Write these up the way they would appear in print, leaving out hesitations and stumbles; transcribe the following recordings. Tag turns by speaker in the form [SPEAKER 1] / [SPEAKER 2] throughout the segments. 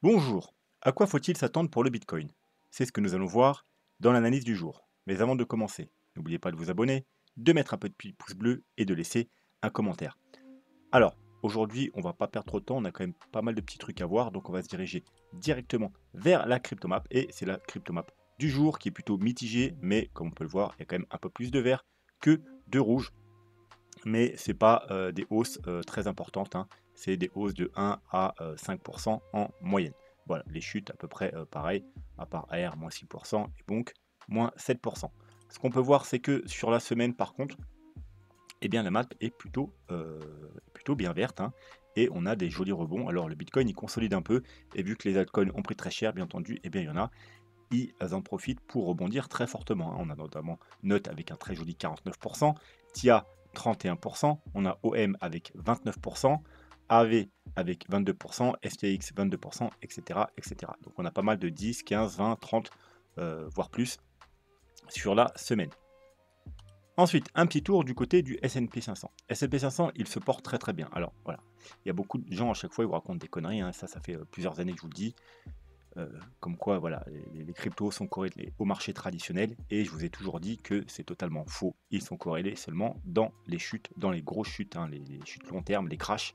[SPEAKER 1] Bonjour, à quoi faut-il s'attendre pour le Bitcoin? C'est ce que nous allons voir dans l'analyse du jour. Mais avant de commencer, n'oubliez pas de vous abonner, de mettre un petit pouce bleu et de laisser un commentaire. Alors, aujourd'hui, on va pas perdre trop de temps, on a quand même pas mal de petits trucs à voir, donc on va se diriger directement vers la cryptomap, et c'est la cryptomap du jour qui est plutôt mitigée, mais comme on peut le voir, il y a quand même un peu plus de vert que de rouge, mais c'est pas des hausses très importantes, hein. C'est des hausses de 1 à 5% en moyenne. Voilà, les chutes à peu près pareil, à part AR moins 6% et donc moins 7%. Ce qu'on peut voir, c'est que sur la semaine, par contre, eh bien, la map est plutôt bien verte, hein, et on a des jolis rebonds. Alors, le Bitcoin, il consolide un peu, et vu que les altcoins ont pris très cher, bien entendu, eh bien, il y en a, ils en profitent pour rebondir très fortement, hein. On a notamment Note avec un très joli 49%, TIA 31%, on a OM avec 29%, AV avec 22%, FTX 22%, etc., etc. Donc on a pas mal de 10, 15, 20, 30, voire plus sur la semaine. Ensuite, un petit tour du côté du S&P 500. S&P 500, il se porte très très bien. Alors voilà, il y a beaucoup de gens à chaque fois, ils vous racontent des conneries, hein. Ça fait plusieurs années que je vous le dis. Comme quoi, voilà, les cryptos sont corrélés au marché traditionnel, et je vous ai toujours dit que c'est totalement faux. Ils sont corrélés seulement dans les chutes, dans les grosses chutes, hein, les chutes long terme, les crashs.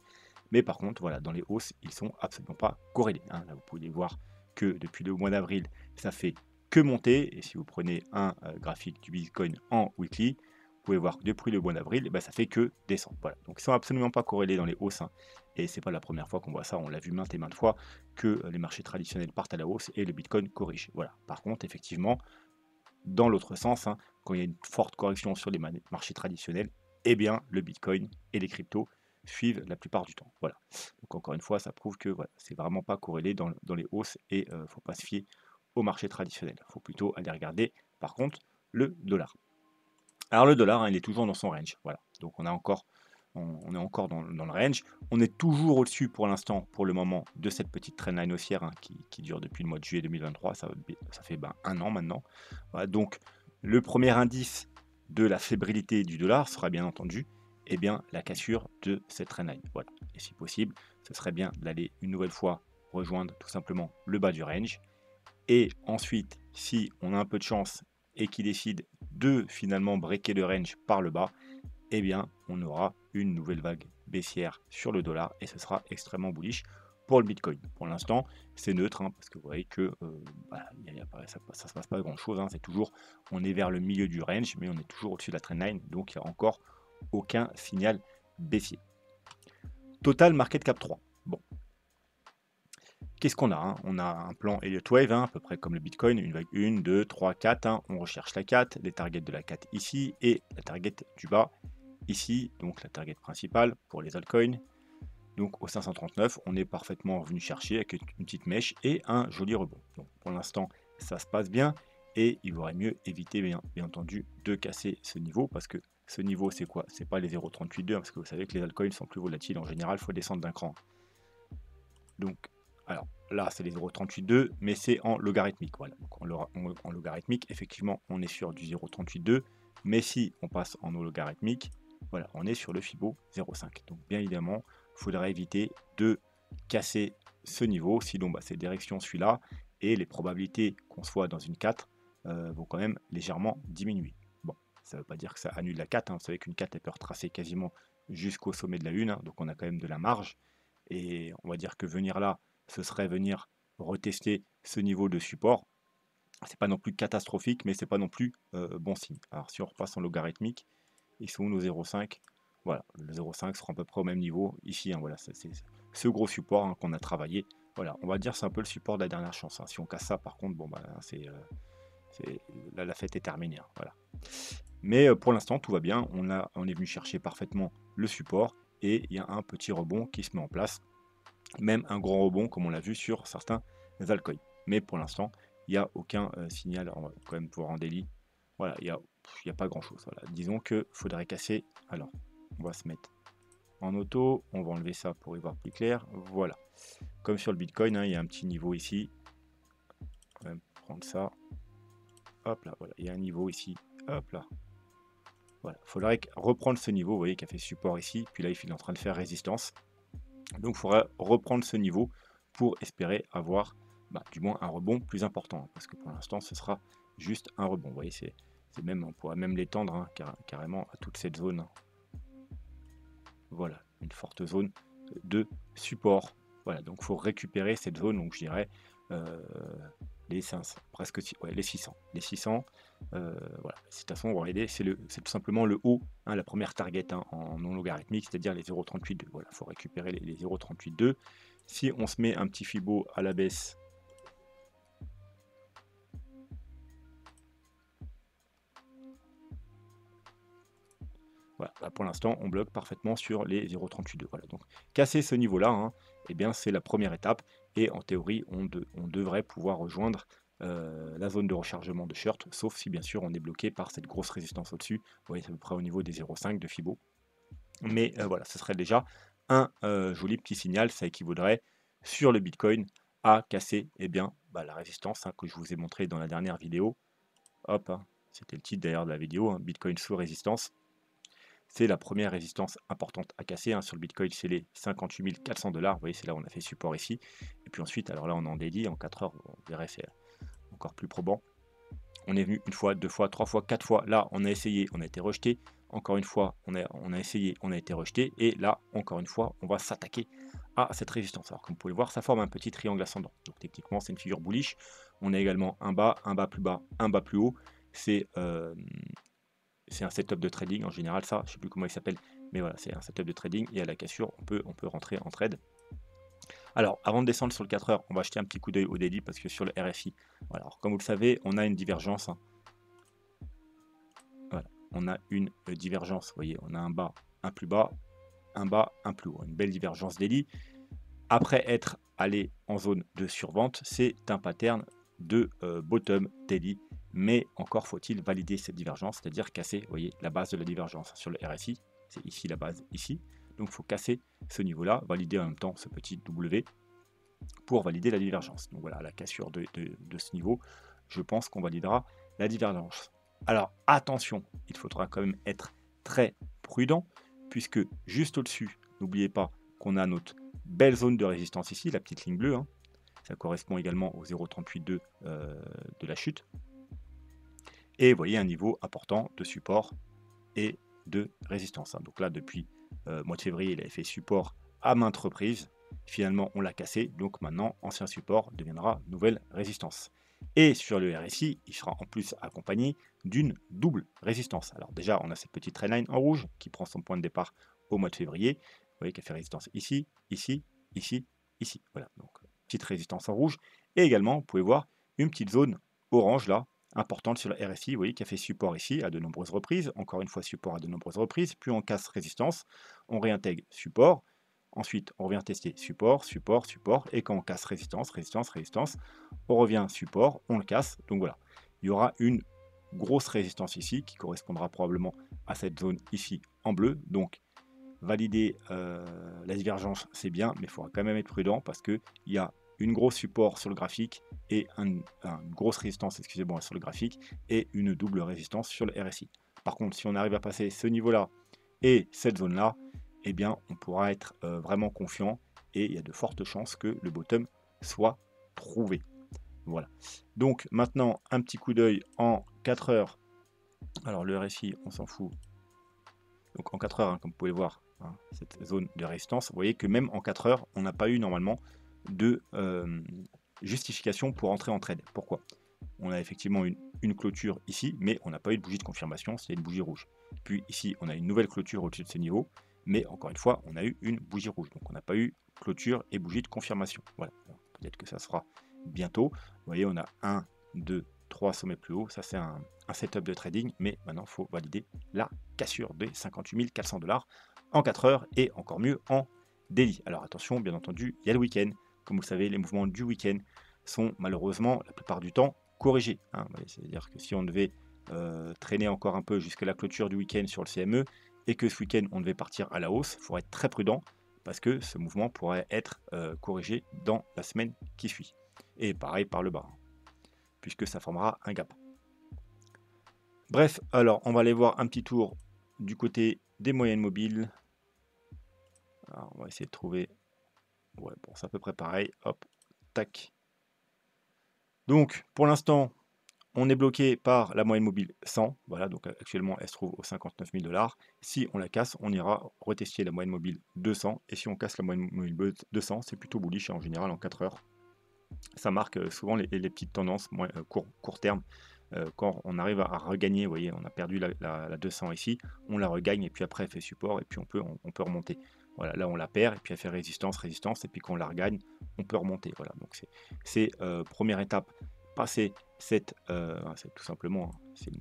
[SPEAKER 1] Mais par contre, voilà, dans les hausses, ils sont absolument pas corrélés, hein. Là, vous pouvez voir que depuis le mois d'avril, ça fait que monter. Et si vous prenez un graphique du Bitcoin en weekly, vous pouvez voir que depuis le mois d'avril, eh ben, ça fait que descendre. Voilà. Donc ils sont absolument pas corrélés dans les hausses, hein. Et c'est pas la première fois qu'on voit ça, on l'a vu maintes et maintes fois que les marchés traditionnels partent à la hausse et le Bitcoin corrige. Voilà. Par contre, effectivement, dans l'autre sens, hein, quand il y a une forte correction sur les marchés traditionnels, eh bien, le Bitcoin et les cryptos suivent la plupart du temps. Voilà. Donc encore une fois, ça prouve que voilà, c'est vraiment pas corrélé dans les hausses, et ne faut pas se fier au marché traditionnel. Il faut plutôt aller regarder, par contre, le dollar. Alors le dollar, hein, il est toujours dans son range. Voilà. Donc on est encore dans le range. On est toujours au-dessus pour l'instant, pour le moment, de cette petite trendline haussière, hein, qui dure depuis le mois de juillet 2023. Ça fait un an maintenant. Voilà, donc le premier indice de la fébrilité du dollar sera bien entendu, eh bien, la cassure de cette trendline. Voilà. Et si possible, ce serait bien d'aller une nouvelle fois rejoindre tout simplement le bas du range. Et ensuite, si on a un peu de chance et qu'il décide de finalement breaker le range par le bas, eh bien, on aura une nouvelle vague baissière sur le dollar, et ce sera extrêmement bullish pour le Bitcoin. Pour l'instant, c'est neutre, hein, parce que vous voyez que ça ne se passe pas grand-chose, hein. C'est toujours, on est vers le milieu du range, mais on est toujours au-dessus de la trendline, donc il n'y a encore aucun signal baissier. Total Market Cap 3. Bon, qu'est-ce qu'on a, hein? On a un plan Elliott Wave, hein, à peu près comme le Bitcoin, une vague 1, 2, 3, 4. Hein. On recherche la 4, les targets de la 4 ici, et la target du bas ici, donc la target principale pour les altcoins. Donc au 539, on est parfaitement venu chercher avec une petite mèche et un joli rebond. Donc pour l'instant, ça se passe bien, et il vaudrait mieux éviter bien entendu de casser ce niveau, parce que ce niveau, c'est quoi? C'est pas les 0,382, hein, parce que vous savez que les altcoins sont plus volatiles en général, il faut descendre d'un cran. Donc, alors là, c'est les 0,382, mais c'est en logarithmique. Voilà. Donc en logarithmique, effectivement, on est sur du 0,382, mais si on passe en logarithmique, voilà, on est sur le Fibo 0,5. Donc bien évidemment, il faudrait éviter de casser ce niveau, sinon c'est direction celui-là, et les probabilités qu'on soit dans une 4 vont quand même légèrement diminuer. Bon, ça ne veut pas dire que ça annule la 4, hein. Vous savez qu'une 4 elle peut retracer quasiment jusqu'au sommet de la 1, hein, donc on a quand même de la marge. Et on va dire que venir là, ce serait venir retester ce niveau de support. C'est pas non plus catastrophique, mais c'est pas non plus bon signe. Alors si on repasse en logarithmique, ils sont où nos 0,5? Voilà, le 0,5 sera à peu près au même niveau ici, hein. Voilà, c'est ce gros support, hein, qu'on a travaillé. Voilà, on va dire c'est un peu le support de la dernière chance, hein. Si on casse ça, par contre, bon, là, la fête est terminée, hein. Voilà. Mais pour l'instant, tout va bien. On est venu chercher parfaitement le support, et il y a un petit rebond qui se met en place, même un grand rebond comme on l'a vu sur certains altcoins. Mais pour l'instant, il n'y a aucun signal. On va quand même pouvoir en daily. Voilà, il y a pas grand chose. Voilà. Disons que faudrait casser. Alors, on va se mettre en auto. On va enlever ça pour y voir plus clair. Voilà. Comme sur le Bitcoin, hein, il y a un petit niveau ici. On va prendre ça. Hop là, voilà. Il y a un niveau ici. Hop là. Voilà. Il faudrait reprendre ce niveau. Vous voyez qu'il a fait support ici. Puis là, il est en train de faire résistance. Donc, il faudra reprendre ce niveau pour espérer avoir du moins un rebond plus important, hein, parce que pour l'instant ce sera juste un rebond. Vous voyez, c'est même, on pourrait même l'étendre hein, carrément à toute cette zone. Voilà, une forte zone de support. Voilà, donc il faut récupérer cette zone, donc je dirais les 500, presque ouais, les 600. Les 600, voilà. De toute façon, regardez, c'est tout simplement le haut, hein, la première target hein, en non logarithmique, c'est-à-dire les 0,382. Voilà, il faut récupérer les 0,382. Si on se met un petit Fibo à la baisse, voilà, pour l'instant, on bloque parfaitement sur les 0,382. Voilà, donc casser ce niveau-là, hein, eh bien, c'est la première étape. Et en théorie, on devrait pouvoir rejoindre la zone de rechargement de Shirt, sauf si bien sûr on est bloqué par cette grosse résistance au-dessus. Vous voyez, c'est à peu près au niveau des 0,5 de Fibo. Mais voilà, ce serait déjà un joli petit signal. Ça équivaudrait sur le Bitcoin à casser la résistance hein, que je vous ai montré dans la dernière vidéo. Hop, hein, c'était le titre d'ailleurs de la vidéo, hein, Bitcoin sous résistance. C'est la première résistance importante à casser hein, sur le Bitcoin, c'est les 58 400 $. Vous voyez, c'est là où on a fait support ici. Et puis ensuite, alors là, on est en daily, en 4 heures, on verrait, c'est encore plus probant. On est venu une fois, deux fois, trois fois, quatre fois. Là, on a essayé, on a été rejeté. Encore une fois, on a essayé, on a été rejeté. Et là, encore une fois, on va s'attaquer à cette résistance. Alors, comme vous pouvez le voir, ça forme un petit triangle ascendant. Donc, techniquement, c'est une figure bullish. On a également un bas plus bas, un bas plus haut. C'est un setup de trading en général, ça, je ne sais plus comment il s'appelle, mais voilà, c'est un setup de trading et à la cassure, on peut rentrer en trade. Alors, avant de descendre sur le 4 heures, on va jeter un petit coup d'œil au daily parce que sur le RSI, voilà, alors, comme vous le savez, on a une divergence. Hein. Voilà, on a une divergence, vous voyez, on a un bas, un plus bas, un bas, un plus haut, une belle divergence daily. Après être allé en zone de survente, c'est un pattern de bottom daily, mais encore faut-il valider cette divergence, c'est-à-dire casser, vous voyez, la base de la divergence sur le RSI, c'est ici la base, ici, donc il faut casser ce niveau-là, valider en même temps ce petit W pour valider la divergence. Donc voilà, la cassure de ce niveau, je pense qu'on validera la divergence. Alors attention, il faudra quand même être très prudent, puisque juste au-dessus, n'oubliez pas qu'on a notre belle zone de résistance ici, la petite ligne bleue, hein. Ça correspond également au 0,382 de la chute. Et vous voyez un niveau important de support et de résistance. Hein. Donc là, depuis mois de février, il avait fait support à maintes reprises. Finalement, on l'a cassé. Donc maintenant, ancien support deviendra nouvelle résistance. Et sur le RSI, il sera en plus accompagné d'une double résistance. Alors déjà, on a cette petite trendline en rouge qui prend son point de départ au mois de février. Vous voyez qu'elle fait résistance ici, ici, ici, ici. Voilà, donc petite résistance en rouge. Et également, vous pouvez voir une petite zone orange là, importante sur le RSI, vous voyez, qui a fait support ici à de nombreuses reprises. Encore une fois, support à de nombreuses reprises. Puis on casse résistance, on réintègre support. Ensuite, on revient tester support, support, support. Et quand on casse résistance, résistance, résistance, on revient support, on le casse. Donc voilà, il y aura une grosse résistance ici qui correspondra probablement à cette zone ici en bleu. Donc valider la divergence, c'est bien, mais il faudra quand même être prudent parce qu'il y a une grosse support sur le graphique et une grosse résistance, excusez-moi, sur le graphique et une double résistance sur le RSI. Par contre, si on arrive à passer ce niveau-là et cette zone-là, eh bien, on pourra être vraiment confiant et il y a de fortes chances que le bottom soit trouvé. Voilà. Donc maintenant, un petit coup d'œil en 4 heures. Alors le RSI, on s'en fout. Donc en 4 heures, hein, comme vous pouvez le voir, hein, cette zone de résistance, vous voyez que même en 4 heures, on n'a pas eu normalement de justification pour entrer en trade. Pourquoi? On a effectivement une clôture ici, mais on n'a pas eu de bougie de confirmation, c'est une bougie rouge. Puis ici, on a une nouvelle clôture au-dessus de ces niveaux, mais encore une fois, on a eu une bougie rouge. Donc on n'a pas eu clôture et bougie de confirmation. Voilà, peut-être que ça sera bientôt. Vous voyez, on a 1, 2, 3 sommets plus haut. Ça, c'est un setup de trading, mais maintenant, il faut valider la cassure des 58 400 $ en 4 heures et encore mieux en daily. Alors attention, bien entendu, il y a le week-end. Comme vous le savez, les mouvements du week-end sont malheureusement la plupart du temps corrigés. Hein. C'est-à-dire que si on devait traîner encore un peu jusqu'à la clôture du week-end sur le CME et que ce week-end on devait partir à la hausse, il faudrait être très prudent parce que ce mouvement pourrait être corrigé dans la semaine qui suit. Et pareil par le bas, hein, puisque ça formera un gap. Bref, alors on va aller voir un petit tour du côté des moyennes mobiles. Alors, on va essayer de trouver. Ouais, bon, c'est à peu près pareil. Hop, tac. Donc, pour l'instant, on est bloqué par la moyenne mobile 100. Voilà, donc actuellement, elle se trouve aux 59 000 $. Si on la casse, on ira retester la moyenne mobile 200. Et si on casse la moyenne mobile 200, c'est plutôt bullish en général en 4 heures. Ça marque souvent les petites tendances court terme. Quand on arrive à regagner, vous voyez, on a perdu la 200 ici, on la regagne et puis après elle fait support et puis on peut remonter. Voilà, là on la perd et puis elle fait résistance, et puis quand on la regagne, on peut remonter. Voilà, donc c'est première étape, passer c'est tout simplement, hein,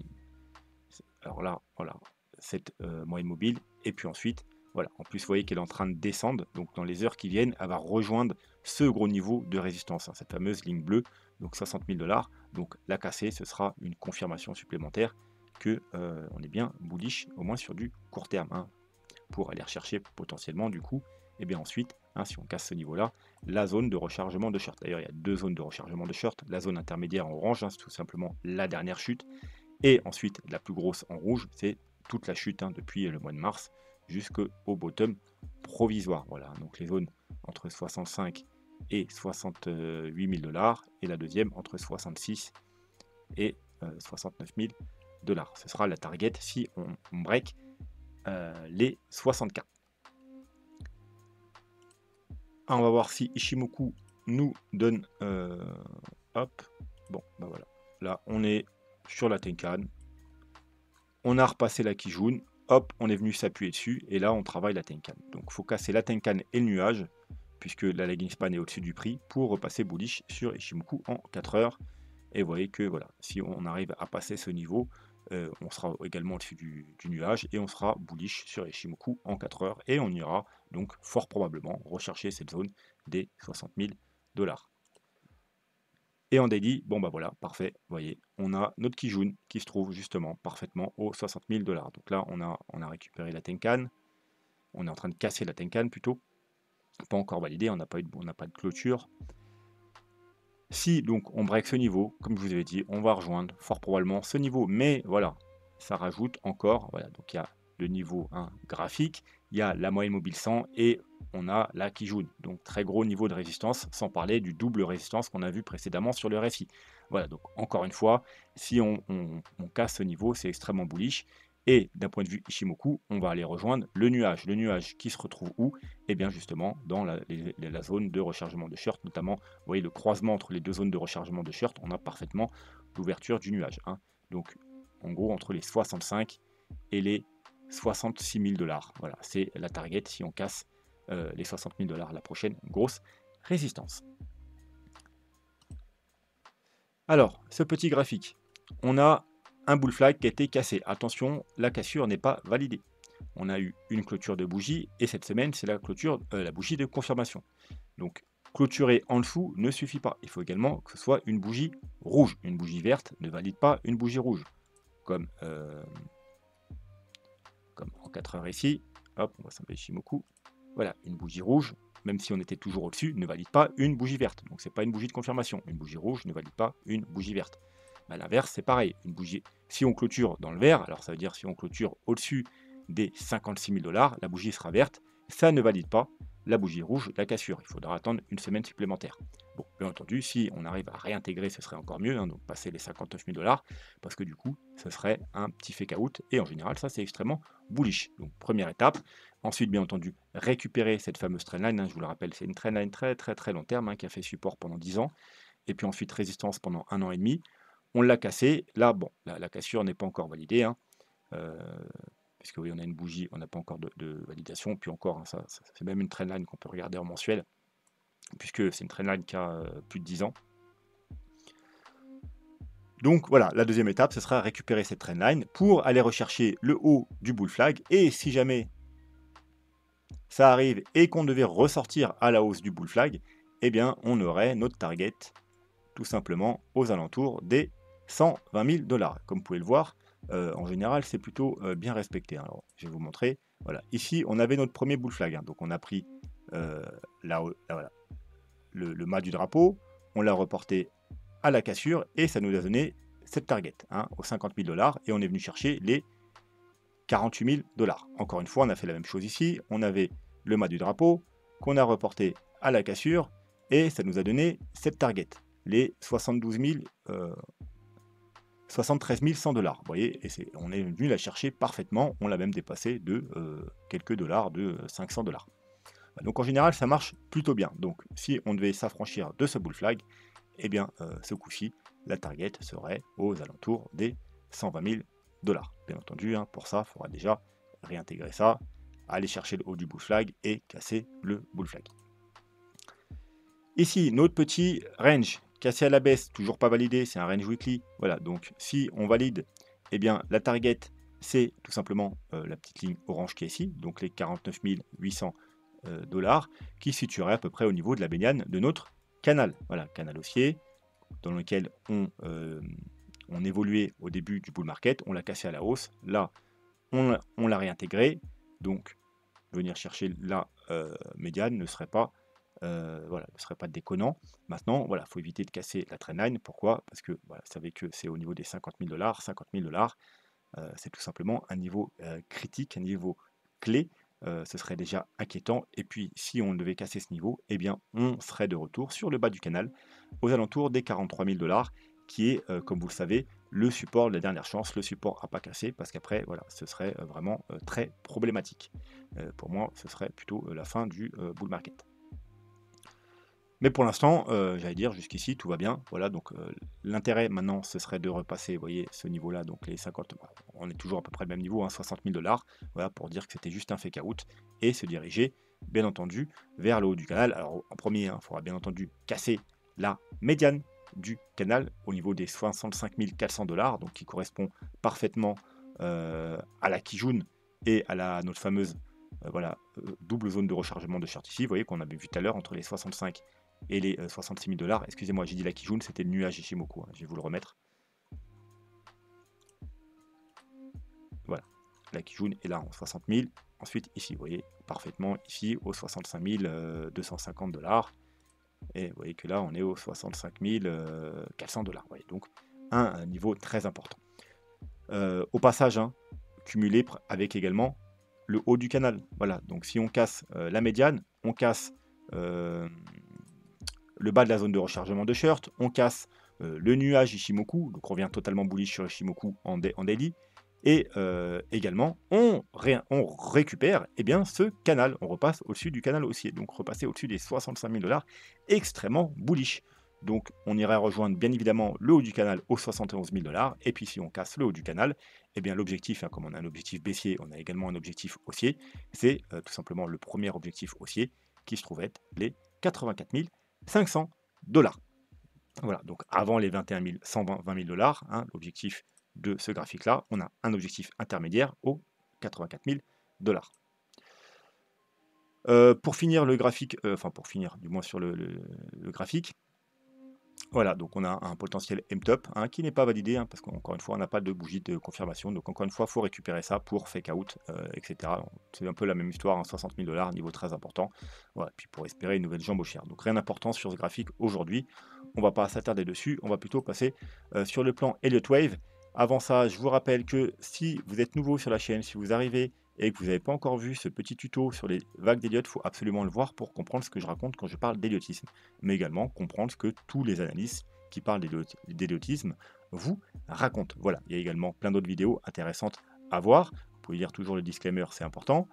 [SPEAKER 1] alors là, voilà, cette moyenne mobile et puis ensuite, voilà, en plus vous voyez qu'elle est en train de descendre, donc dans les heures qui viennent, elle va rejoindre ce gros niveau de résistance, hein, cette fameuse ligne bleue, donc 60 000 $. Donc la casser, ce sera une confirmation supplémentaire que on est bien bullish, au moins sur du court terme, hein, pour aller rechercher potentiellement du coup, et bien ensuite, hein, si on casse ce niveau-là, la zone de rechargement de short. D'ailleurs, il y a deux zones de rechargement de short. La zone intermédiaire en orange, hein, c'est tout simplement la dernière chute. Et ensuite, la plus grosse en rouge, c'est toute la chute, hein, depuis le mois de mars jusqu'au bottom provisoire. Voilà, donc les zones entre 65 et 68 000 $, et la deuxième entre 66 et 69 000 $. Ce sera la target si on break les 64. Ah, on va voir si Ishimoku nous donne... hop, bon, bah voilà. Là, on est sur la Tenkan. On a repassé la Kijun. Hop, on est venu s'appuyer dessus. Et là, on travaille la Tenkan. Donc, il faut casser la Tenkan et le nuage, puisque la lagging span est au-dessus du prix, pour repasser bullish sur Ishimoku en 4 heures. Et vous voyez que, voilà, si on arrive à passer ce niveau, on sera également au-dessus du nuage et on sera bullish sur Ishimoku en 4 heures et on ira donc fort probablement rechercher cette zone des 60 000 $. Et en daily, bon bah voilà, parfait, vous voyez, on a notre Kijun qui se trouve justement parfaitement aux 60 000 $. Donc là, on a récupéré la Tenkan, on est en train de casser la Tenkan plutôt, pas encore validé, on n'a pas de clôture. Si donc on break ce niveau, comme je vous avais dit, on va rejoindre fort probablement ce niveau, mais voilà, ça rajoute encore, voilà, donc il y a le niveau 1 graphique, il y a la moyenne mobile 100 et on a la Kijun, donc très gros niveau de résistance, sans parler du double résistance qu'on a vu précédemment sur le RSI. Voilà, donc encore une fois, si on casse ce niveau, c'est extrêmement bullish. Et d'un point de vue Ishimoku, on va aller rejoindre le nuage. Le nuage qui se retrouve où? Eh bien justement dans la zone de rechargement de short, notamment, vous voyez le croisement entre les deux zones de rechargement de short, on a parfaitement l'ouverture du nuage, hein. Donc en gros entre les 65 et les 66 000 $. Voilà, c'est la target si on casse les 60 000 $, la prochaine grosse résistance. Alors, ce petit graphique, on a un bull flag qui a été cassé. Attention, la cassure n'est pas validée. On a eu une clôture de bougie et cette semaine, c'est la clôture, la bougie de confirmation. Donc, clôturer en dessous ne suffit pas. Il faut également que ce soit une bougie rouge. Une bougie verte ne valide pas une bougie rouge. Comme en 4 heures ici. Hop, on va s'appeler Ishimoku. Voilà, une bougie rouge, même si on était toujours au-dessus, ne valide pas une bougie verte. Donc, ce n'est pas une bougie de confirmation. Une bougie rouge ne valide pas une bougie verte. À l'inverse, c'est pareil. Une bougie, si on clôture dans le vert, alors ça veut dire si on clôture au-dessus des 56 000 $, la bougie sera verte. Ça ne valide pas la bougie rouge, la cassure. Il faudra attendre une semaine supplémentaire. Bon, bien entendu, si on arrive à réintégrer, ce serait encore mieux, hein, donc passer les 59 000 $, parce que du coup, ce serait un petit fake out. Et en général, ça, c'est extrêmement bullish. Donc, première étape. Ensuite, bien entendu, récupérer cette fameuse trendline. Hein, je vous le rappelle, c'est une trendline très, très, très long terme, hein, qui a fait support pendant 10 ans. Et puis ensuite, résistance pendant 1 an et demi. On l'a cassé. Là, bon, la cassure n'est pas encore validée, hein, puisque oui, on a une bougie, on n'a pas encore de validation. Puis encore, hein, ça c'est même une trendline qu'on peut regarder en mensuel, puisque c'est une trendline qui a plus de 10 ans. Donc voilà, la deuxième étape, ce sera récupérer cette trendline pour aller rechercher le haut du bull flag. Et si jamais ça arrive et qu'on devait ressortir à la hausse du bull flag, eh bien, on aurait notre target tout simplement aux alentours des 120 000 $. Comme vous pouvez le voir, en général, c'est plutôt bien respecté. Alors, je vais vous montrer. Voilà, ici, on avait notre premier bull flag, hein. Donc, on a pris voilà, le mât du drapeau, on l'a reporté à la cassure et ça nous a donné cette target, hein, aux 50 000 $. Et on est venu chercher les 48 000 $. Encore une fois, on a fait la même chose ici. On avait le mât du drapeau qu'on a reporté à la cassure et ça nous a donné cette target, les 73 100 $. Vous voyez, et on est venu la chercher parfaitement, on l'a même dépassé de quelques dollars, de 500 $. Donc en général, ça marche plutôt bien. Donc si on devait s'affranchir de ce bull flag, eh bien ce coup-ci, la target serait aux alentours des 120 000 $. Bien entendu, hein, pour ça, il faudra déjà réintégrer ça, aller chercher le haut du bull flag et casser le bull flag. Ici, notre petit range cassé à la baisse, toujours pas validé, c'est un range weekly. Voilà, donc si on valide, eh bien la target, c'est tout simplement la petite ligne orange qui est ici, donc les 49 800 $, qui se situerait à peu près au niveau de la médiane de notre canal. Voilà, canal haussier, dans lequel on évoluait au début du bull market, on l'a cassé à la hausse, là on l'a réintégré, donc venir chercher la médiane ne serait pas voilà, ne serait pas déconnant. Maintenant, voilà, il faut éviter de casser la trendline. Pourquoi? Parce que voilà, vous savez que c'est au niveau des 50 000 $. 50 000 $, c'est tout simplement un niveau critique, un niveau clé. Ce serait déjà inquiétant. Et puis, si on devait casser ce niveau, eh bien, on serait de retour sur le bas du canal, aux alentours des 43 000 $, qui est, comme vous le savez, le support de la dernière chance, le support à pas casser, parce qu'après, voilà, ce serait vraiment très problématique. Pour moi, ce serait plutôt la fin du bull market. Mais pour l'instant, j'allais dire jusqu'ici tout va bien. Voilà, donc l'intérêt maintenant, ce serait de repasser, vous voyez, ce niveau-là, donc les 50, bah, on est toujours à peu près le même niveau, hein, 60 000 $, voilà, pour dire que c'était juste un fake out, et se diriger, bien entendu, vers le haut du canal. Alors en premier, il faudra bien entendu casser la médiane du canal au niveau des 65 400 $, donc qui correspond parfaitement à la Kijun et à notre fameuse double zone de rechargement de short ici, vous voyez qu'on avait vu tout à l'heure entre les 65 et les 66 000 $. Excusez-moi, j'ai dit la Kijun, c'était le nuage Ishimoku, hein, je vais vous le remettre. Voilà, la Kijun est là en 60 000. Ensuite, ici, vous voyez, parfaitement, ici, aux 65 250 $. Et vous voyez que là, on est aux 65 400 $. Vous voyez, donc, un niveau très important. Au passage, hein, cumulé avec également le haut du canal. Voilà, donc si on casse la médiane, on casse le bas de la zone de rechargement de short, on casse le nuage Ishimoku, donc on revient totalement bullish sur Ishimoku en daily, et également on récupère bien, ce canal, on repasse au-dessus du canal haussier, donc repasser au-dessus des 65 000 $, extrêmement bullish. Donc on irait rejoindre bien évidemment le haut du canal aux 71 000 $, et puis si on casse le haut du canal, eh bien l'objectif, hein, comme on a un objectif baissier, on a également un objectif haussier, c'est tout simplement le premier objectif haussier qui se trouve être les 84 500 $. Voilà, donc avant les 21 120 000 $, hein, l'objectif de ce graphique-là, on a un objectif intermédiaire aux 84 000 $. Pour finir le graphique, enfin pour finir du moins sur le graphique, voilà, donc on a un potentiel M-top hein, qui n'est pas validé, hein, parce qu'encore une fois, on n'a pas de bougie de confirmation. Donc encore une fois, il faut récupérer ça pour fake out, etc. C'est un peu la même histoire, hein, 60 000 $, niveau très important. Voilà, puis pour espérer une nouvelle jambe haussière. Donc rien d'important sur ce graphique aujourd'hui. On ne va pas s'attarder dessus, on va plutôt passer sur le plan Elliott Wave. Avant ça, je vous rappelle que si vous êtes nouveau sur la chaîne, si vous arrivez et que vous n'avez pas encore vu ce petit tuto sur les vagues d'Elliott, il faut absolument le voir pour comprendre ce que je raconte quand je parle d'Elliotisme, mais également comprendre ce que tous les analystes qui parlent d'Elliotisme vous racontent. Voilà, il y a également plein d'autres vidéos intéressantes à voir. Vous pouvez lire toujours le disclaimer, c'est important.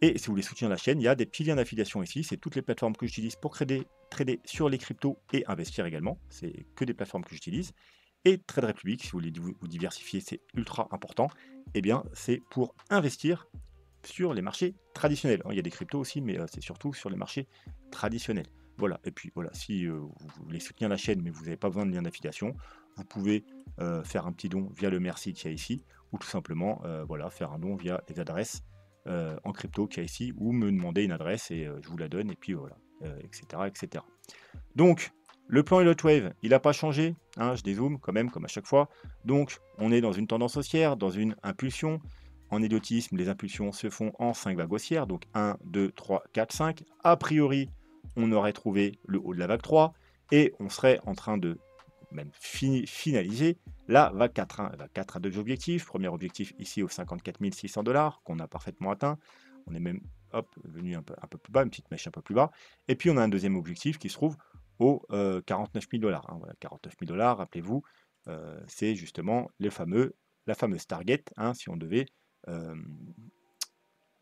[SPEAKER 1] Et si vous voulez soutenir la chaîne, il y a des petits liens d'affiliation ici. C'est toutes les plateformes que j'utilise pour trader sur les cryptos et investir également. C'est que des plateformes que j'utilise. Et Trade Republic, si vous voulez vous diversifier, c'est ultra important. Eh bien, c'est pour investir sur les marchés traditionnels. Il y a des cryptos aussi, mais c'est surtout sur les marchés traditionnels. Voilà, et puis voilà, si vous voulez soutenir la chaîne, mais vous n'avez pas besoin de lien d'affiliation, vous pouvez faire un petit don via le merci qu'il y a ici, ou tout simplement voilà, faire un don via les adresses en crypto qu'il y a ici, ou me demander une adresse et je vous la donne, et puis voilà, etc., etc. Donc, le plan Elliott Wave, il n'a pas changé, hein, je dézoome quand même, comme à chaque fois. Donc, on est dans une tendance haussière, dans une impulsion. En elliotisme, les impulsions se font en 5 vagues haussières, donc 1, 2, 3, 4, 5. A priori, on aurait trouvé le haut de la vague 3, et on serait en train de même finaliser la vague 4. Hein. La vague 4 a deux objectifs. Premier objectif ici aux 54 600 $, qu'on a parfaitement atteint. On est même hop, venu un peu plus bas, une petite mèche un peu plus bas. Et puis on a un deuxième objectif qui se trouve aux 49 000 $. Voilà, 49 000 $, rappelez-vous, c'est justement la fameuse target, hein, si on devait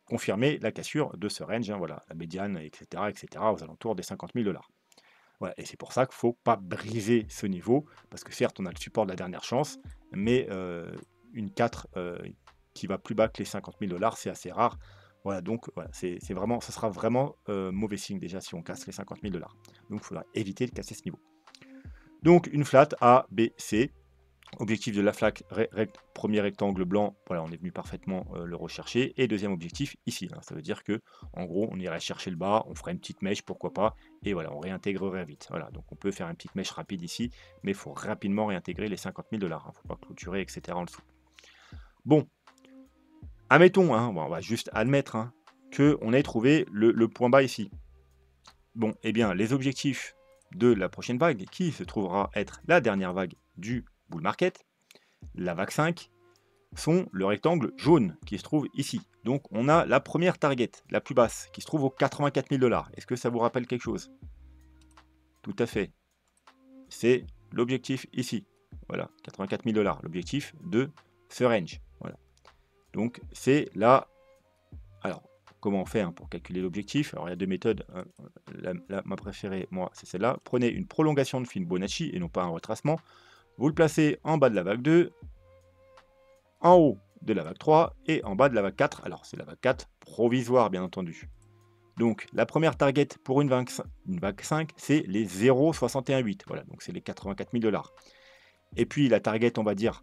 [SPEAKER 1] confirmer la cassure de ce range, hein, voilà, la médiane, etc., aux alentours des 50 000 $. Voilà, et c'est pour ça qu'il ne faut pas briser ce niveau, parce que certes, on a le support de la dernière chance, mais une 4 qui va plus bas que les 50 000 $, c'est assez rare. Voilà, donc voilà, ce sera vraiment mauvais signe déjà si on casse les 50 000 $. Donc il faudra éviter de casser ce niveau. Donc une flat A, B, C. Objectif de la flaque, premier rectangle blanc, voilà, on est venu parfaitement le rechercher. Et deuxième objectif, ici, hein, ça veut dire que en gros, on irait chercher le bas, on ferait une petite mèche, pourquoi pas, et voilà, on réintégrerait vite. Voilà, donc on peut faire une petite mèche rapide ici, mais il faut rapidement réintégrer les 50 000 $. Il ne faut pas clôturer, etc. en dessous. Bon, admettons, hein, bon, on va juste admettre hein, qu'on ait trouvé le point bas ici. Bon, eh bien, les objectifs de la prochaine vague, qui se trouvera être la dernière vague du bull market, la vague 5, sont le rectangle jaune qui se trouve ici. Donc on a la première target, la plus basse, qui se trouve aux 84 000 $. Est-ce que ça vous rappelle quelque chose? Tout à fait. C'est l'objectif ici. Voilà, 84 000 $, l'objectif de ce range. Voilà. Donc c'est là. Alors, comment on fait hein, pour calculer l'objectif? Alors il y a deux méthodes. Ma préférée, moi, c'est celle-là. Prenez une prolongation de Fibonacci et non pas un retracement. Vous le placez en bas de la vague 2, en haut de la vague 3 et en bas de la vague 4. Alors, c'est la vague 4 provisoire, bien entendu. Donc, la première target pour une vague 5, c'est les 0,618. Voilà, donc c'est les 84 000 $. Et puis, la target, on va dire,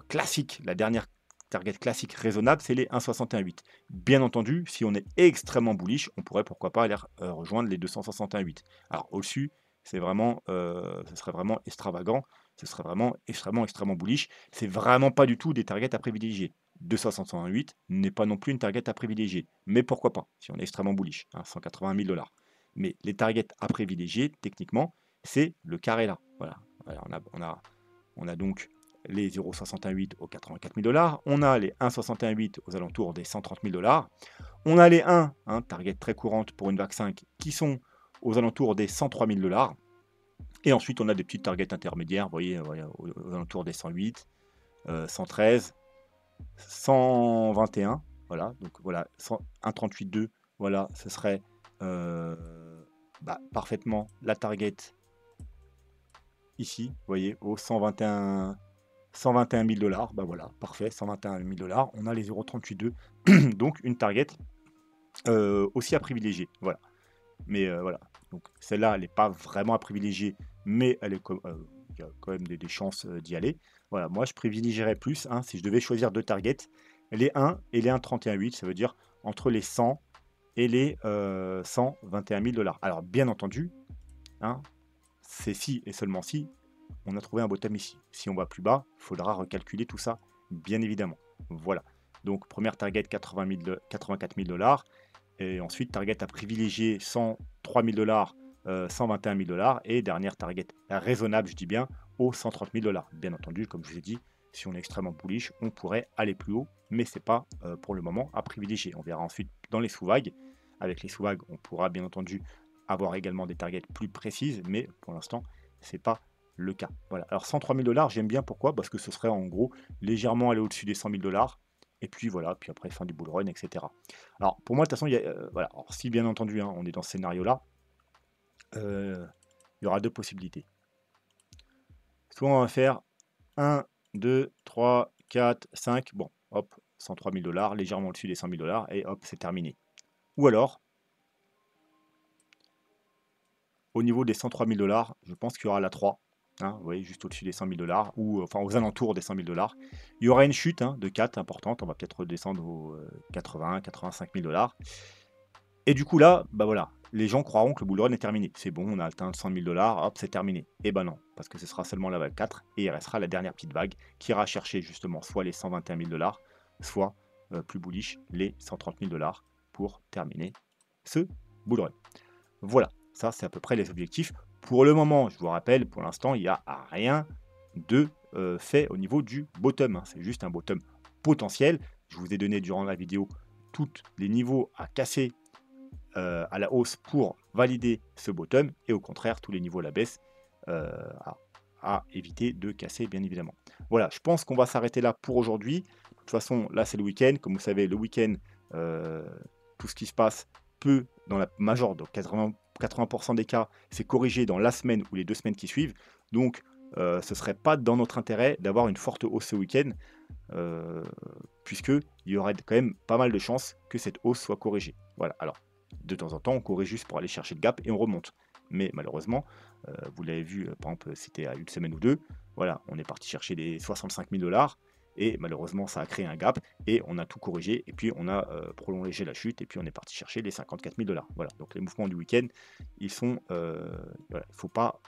[SPEAKER 1] classique, la dernière target classique raisonnable, c'est les 1,618. Bien entendu, si on est extrêmement bullish, on pourrait pourquoi pas aller rejoindre les 268. Alors, au-dessus, ce serait vraiment extravagant. Ce serait vraiment extrêmement bullish. C'est vraiment pas du tout des targets à privilégier. 268 n'est pas non plus une target à privilégier. Mais pourquoi pas, si on est extrêmement bullish, hein, 180 000 $. Mais les targets à privilégier, techniquement, c'est le carré là. Voilà, on a donc les 0,68 aux 84 000 $. On a les 1,68 aux alentours des 130 000 $. On a les 1, hein, target très courante pour une vague 5, qui sont aux alentours des 103 000 $. Et ensuite, on a des petites targets intermédiaires, vous voyez, aux alentours des 108, 113, 121. Voilà, donc voilà, 138,2. Voilà, ce serait parfaitement la target ici, vous voyez, aux 121 000 $. Bah voilà, parfait, 121 000 $. On a les 0,38,2. Donc une target aussi à privilégier. Voilà. Mais voilà. Donc celle-là, elle n'est pas vraiment à privilégier, mais il y a quand même des chances d'y aller. Voilà, moi je privilégierais plus, hein, si je devais choisir deux targets, les 1 et les 1,31,8, ça veut dire entre les 100 et les 121 000 $. Alors bien entendu, hein, c'est si et seulement si on a trouvé un bottom ici. Si on va plus bas, il faudra recalculer tout ça, bien évidemment. Voilà. Donc première target 84 000 $. Et ensuite, target à privilégier 103 000 $, 121 000 $. Et dernière target raisonnable, je dis bien, aux 130 000 $. Bien entendu, comme je vous ai dit, si on est extrêmement bullish, on pourrait aller plus haut, mais ce n'est pas pour le moment à privilégier. On verra ensuite dans les sous-vagues. Avec les sous-vagues, on pourra bien entendu avoir également des targets plus précises, mais pour l'instant, ce n'est pas le cas. Voilà. Alors 103 000 $, j'aime bien, pourquoi? Parce que ce serait en gros légèrement aller au-dessus des 100 000 $. Et puis voilà, puis après fin du bull run, etc. Alors pour moi, de toute façon, voilà. Alors, si bien entendu, hein, on est dans ce scénario-là, il y aura deux possibilités. Soit on va faire 1, 2, 3, 4, 5, bon, hop, 103 000 $, légèrement au-dessus des 100 000 $, et hop, c'est terminé. Ou alors, au niveau des 103 000 $, je pense qu'il y aura la 3. Hein, vous voyez, juste au-dessus des 100 000 $, ou enfin aux alentours des 100 000 $. Il y aura une chute hein, de 4 importante, on va peut-être redescendre aux 80, 85 000 $. Et du coup là, bah voilà, les gens croiront que le bull run est terminé. C'est bon, on a atteint 100 000 $, hop, c'est terminé. Et ben non, parce que ce sera seulement la vague 4, et il restera la dernière petite vague qui ira chercher justement soit les 121 000 $, soit plus bullish, les 130 000 $ pour terminer ce bull run. Voilà, ça c'est à peu près les objectifs. Pour le moment, je vous rappelle, pour l'instant, il n'y a rien de fait au niveau du bottom. Hein. C'est juste un bottom potentiel. Je vous ai donné durant la vidéo tous les niveaux à casser à la hausse pour valider ce bottom, et au contraire, tous les niveaux à la baisse à éviter de casser, bien évidemment. Voilà, je pense qu'on va s'arrêter là pour aujourd'hui. De toute façon, là, c'est le week-end. Comme vous savez, le week-end, tout ce qui se passe peut, dans la majeure, donc 80% des cas, c'est corrigé dans la semaine ou les 2 semaines qui suivent. Donc, ce ne serait pas dans notre intérêt d'avoir une forte hausse ce week-end, puisqu'il y aurait quand même pas mal de chances que cette hausse soit corrigée. Voilà, alors, de temps en temps, on corrige juste pour aller chercher le gap et on remonte. Mais malheureusement, vous l'avez vu, par exemple, c'était à une semaine ou deux, voilà, on est parti chercher les 65 000 $, et malheureusement, ça a créé un gap, et on a tout corrigé, et puis on a prolongé la chute, et puis on est parti chercher les 54 000 $. Voilà, donc les mouvements du week-end, ils sont, voilà, il ne faut pas,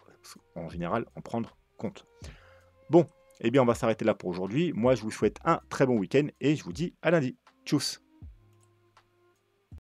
[SPEAKER 1] en général, en prendre compte. Bon, eh bien, on va s'arrêter là pour aujourd'hui. Moi, je vous souhaite un très bon week-end, et je vous dis à lundi. Tchuss!